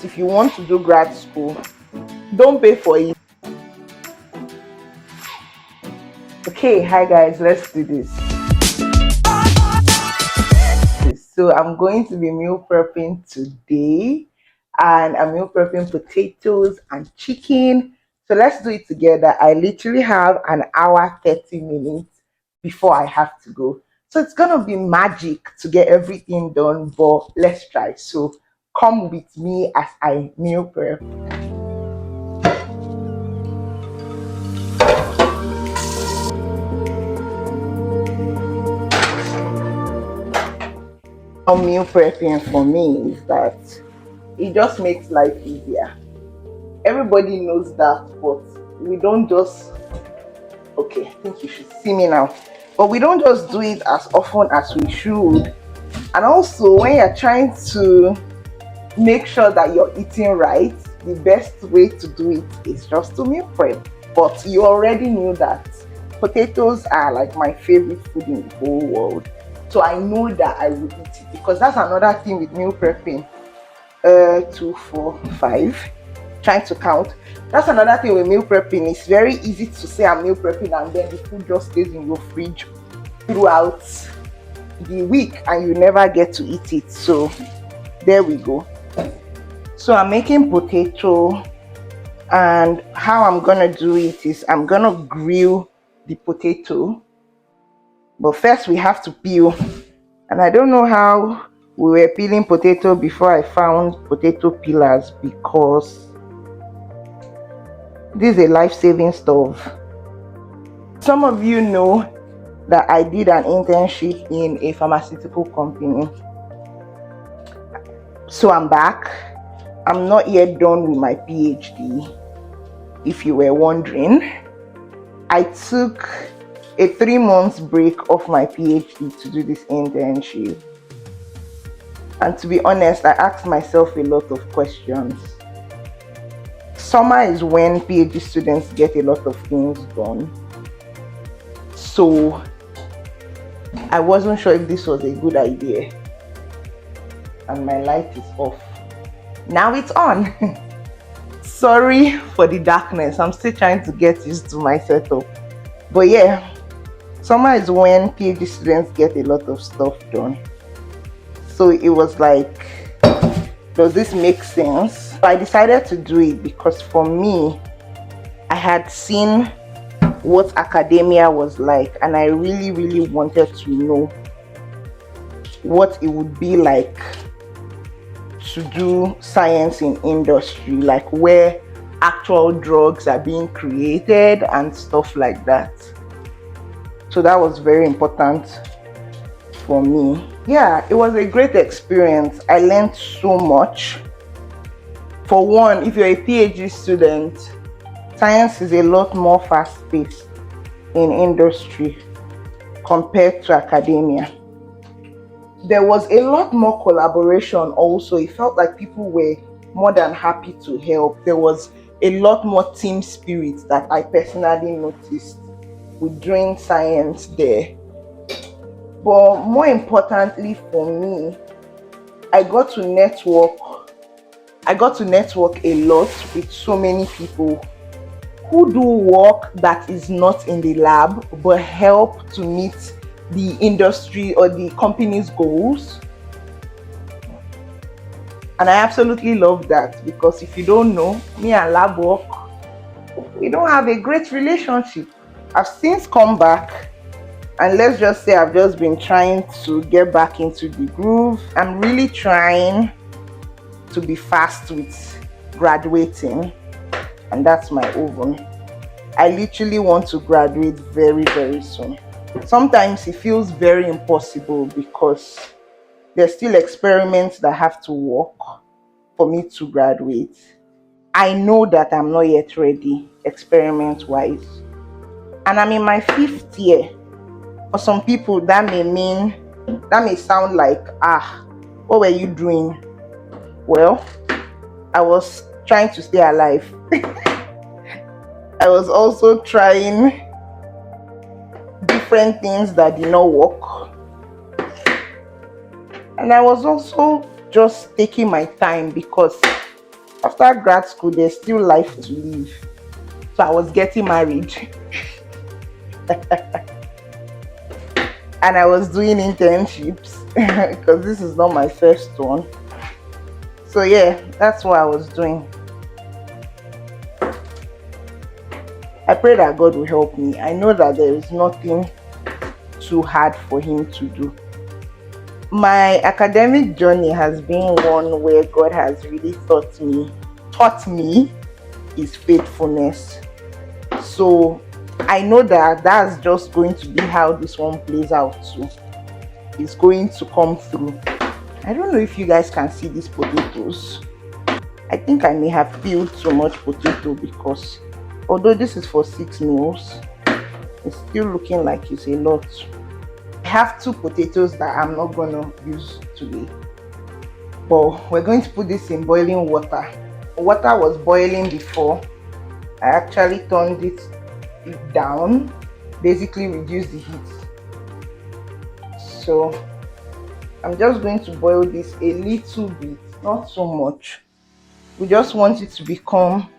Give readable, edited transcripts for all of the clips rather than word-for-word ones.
If you want to do grad school, don't pay for it. Okay, hi guys, let's do this. So I'm going to be meal prepping today, and I'm meal prepping potatoes and chicken. So let's do it together. I literally have an hour 30 minutes before I have to go. So it's gonna be magic to get everything done, but let's try. So come with me as I meal prep. Meal prepping for me is that it just makes life easier. Everybody knows that, but we don't just, okay, I think you should see me now, but we don't just do it as often as we should. And also, when you're trying to make sure that you're eating right, the best way to do it is just to meal prep. But you already knew that potatoes are like my favorite food in the whole world, so I know that I will eat it, because that's another thing with meal prepping. 2 4 5, trying to count. That's another thing with meal prepping. It's very easy to say I'm meal prepping and then the food just stays in your fridge throughout the week and you never get to eat it. So there we go. So I'm making potato, and how I'm gonna do it is I'm gonna grill the potato, but first we have to peel. And I don't know how we were peeling potato before I found potato peelers, because this is a life-saving stove. Some of you know that I did an internship in a pharmaceutical company. So I'm back. I'm not yet done with my PhD, if you were wondering. I took a 3-month break off my PhD to do this internship. And to be honest, I asked myself a lot of questions. Summer is when PhD students get a lot of things done. So I wasn't sure if this was a good idea. And my light is off. Now it's on. Sorry for the darkness. I'm still trying to get used to my setup. But yeah, summer is when PhD students get a lot of stuff done. So it was like, does this make sense? So I decided to do it because for me, I had seen what academia was like, and I really wanted to know what it would be like to do science in industry, like where actual drugs are being created and stuff like that. So that was very important for me. Yeah, it was a great experience. I learned so much. For one, if you're a PhD student, science is a lot more fast-paced in industry compared to academia. There was a lot more collaboration also. It felt like people were more than happy to help. There was a lot more team spirit that I personally noticed with doing science there. But more importantly for me, I got to network a lot with so many people who do work that is not in the lab but help to meet the industry or the company's goals. And I absolutely love that, because if you don't know, me and lab work, we don't have a great relationship. I've since come back, and let's just say I've just been trying to get back into the groove. I'm really trying to be fast with graduating, and that's my oven. I literally want to graduate very soon. Sometimes it feels very impossible because there's still experiments that have to work for me to graduate. I know that I'm not yet ready experiment wise, and I'm in my 5th year. For some people that may sound like, what were you doing? Well, I was trying to stay alive. I was also trying different things that did not work, and I was also just taking my time, because After grad school, there's still life to live. So I was getting married and I was doing internships because this is not my first one. So yeah, that's what I was doing. I pray that God will help me. I know that there is nothing too hard for Him to do. My academic journey has been one where God has really taught me His faithfulness. So I know that that's just going to be how this one plays out too. It's going to come through. I don't know if you guys can see these potatoes. I think I may have peeled too much potato because although this is for 6 meals, it's still looking like it's a lot. I have 2 potatoes that I'm not gonna use today, but we're going to put this in boiling water. Water was boiling before. I actually turned it down, basically reduce the heat. So I'm just going to boil this a little bit, not so much. We just want it to become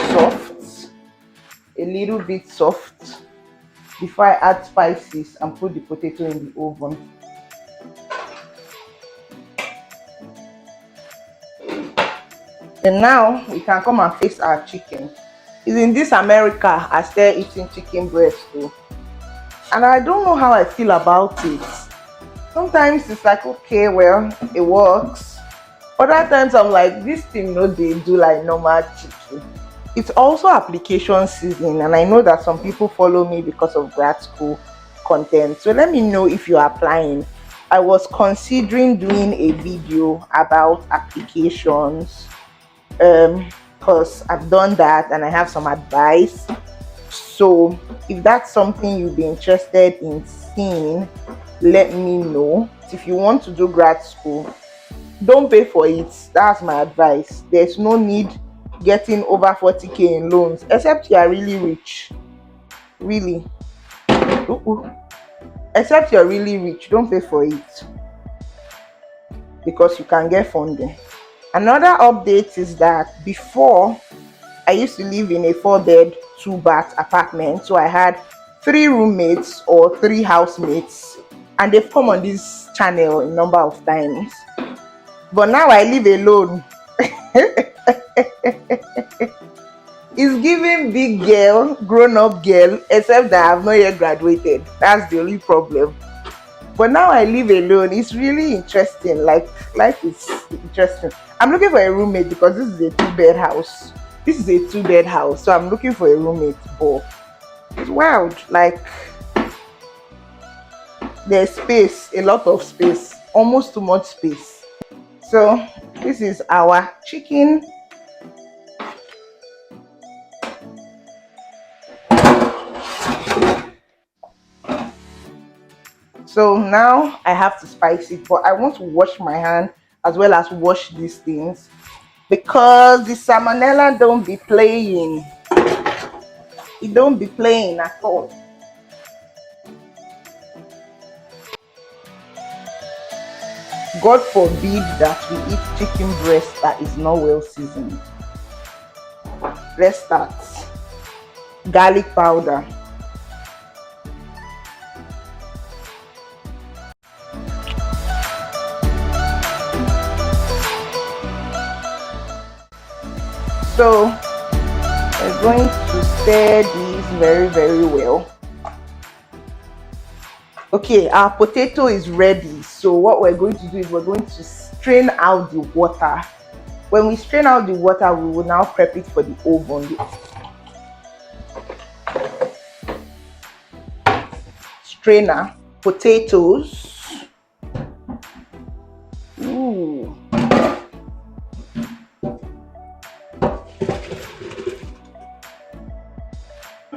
soft, a little bit soft, before I add spices and put the potato in the oven. And now we can come and face our chicken. Is in this America I still eating chicken breast too, and I don't know how I feel about it. Sometimes it's like, okay, well, it works. Other times I'm like, this thing no they do like normal chicken. It's also application season, and I know that some people follow me because of grad school content. So let me know if you're applying. I was considering doing a video about applications because I've done that and I have some advice. So if that's something you'd be interested in seeing, let me know. If you want to do grad school, don't pay for it. That's my advice. There's no need getting over 40k in loans, except you are really rich. Really. Except you're really rich, don't pay for it because you can get funding. Another update is that before, I used to live in a 4-bed 2-bath apartment, so I had 3 roommates or 3 housemates, and they've come on this channel a number of times. But now I live alone. It's giving big girl, grown-up girl, except that I've not yet graduated. That's the only problem. But now I live alone. It's really interesting. Like, life is interesting. I'm looking for a roommate because this is a 2-bed house. This is a 2-bed house, so I'm looking for a roommate. But it's wild. Like, there's space, a lot of space, almost too much space. So this is our chicken. So now I have to spice it, but I want to wash my hand as well as wash these things because the salmonella don't be playing. It don't be playing at all. God forbid that we eat chicken breast that is not well seasoned. Let's start. Garlic powder. So we're going to stir these very, very well. Okay, our potato is ready. So what we're going to do is we're going to strain out the water. When we strain out the water, we will now prep it for the oven. Strainer, potatoes. Ooh.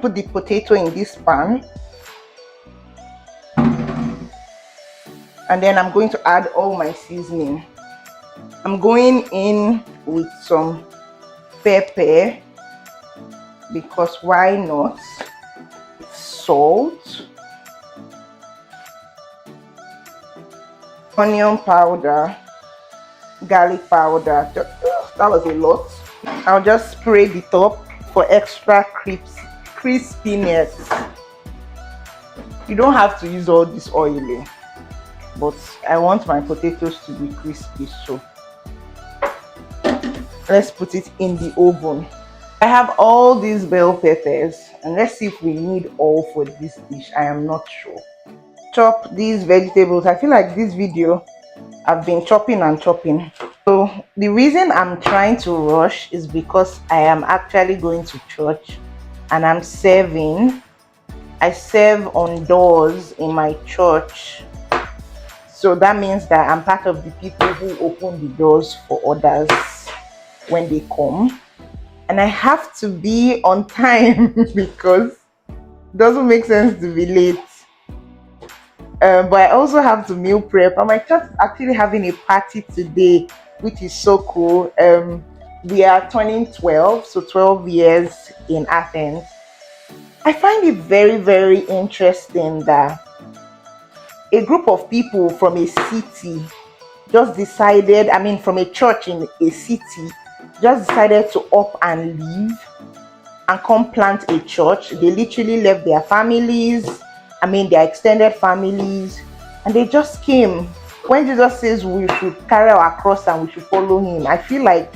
Put the potato in this pan. And then I'm going to add all my seasoning. I'm going in with some pepper because why not? Salt, onion powder, garlic powder. That was a lot. I'll just spray the top for extra crispiness. You don't have to use all this oil, but I want my potatoes to be crispy, so let's put it in the oven. I have all these bell peppers, and let's see if we need all for this dish. I am not sure. Chop these vegetables. I feel like this video I've been chopping and chopping. So the reason I'm trying to rush is because I am actually going to church and I'm serving. I serve on doors in my church. So that means that I'm part of the people who open the doors for others when they come. And I have to be on time because it doesn't make sense to be late. But I also have to meal prep, and my church is actually having a party today, which is so cool. We are turning 12, so 12 years in Athens. I find it very, very interesting that a group of people from a city just decided, I mean, from a church in a city, just decided to up and leave and come plant a church. They literally left their families, I mean their extended families, and they just came. When Jesus says we should carry our cross and we should follow him, I feel like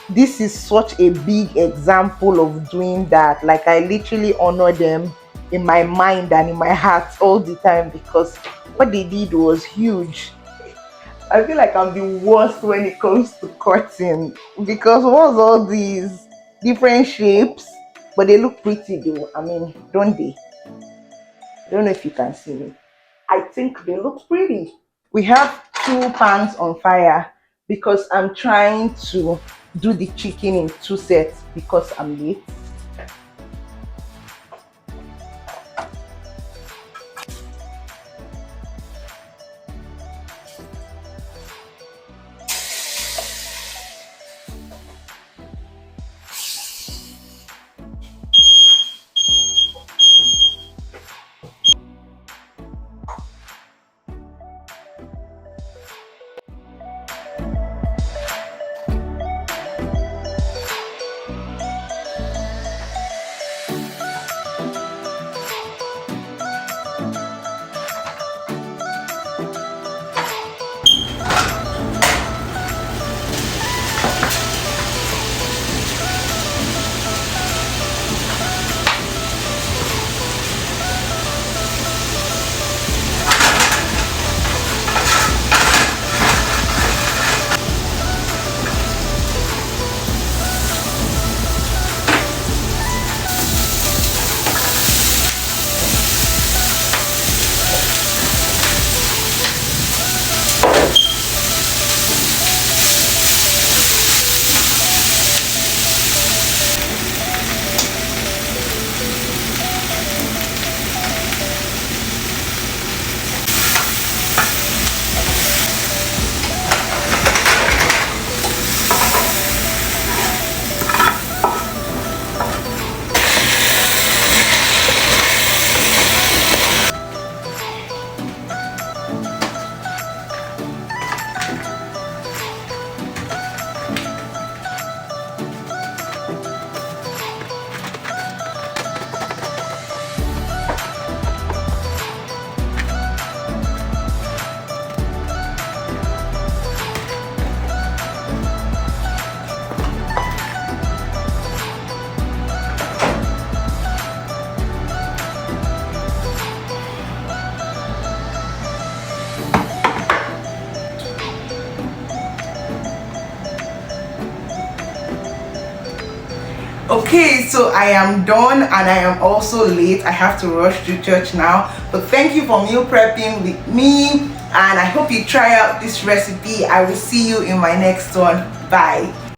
this is such a big example of doing that. Like, I literally honor them in my mind and in my heart all the time because what they did was huge. I feel like I'm the worst when it comes to cutting because what's all these different shapes, but they look pretty though. I mean, don't they? I don't know if you can see me. I think they look pretty. We have two pans on fire because I'm trying to do the chicken in two sets because I'm late. Okay, so I am done and I am also late. I have to rush to church now. But thank you for meal prepping with me, and I hope you try out this recipe. I will see you in my next one. Bye.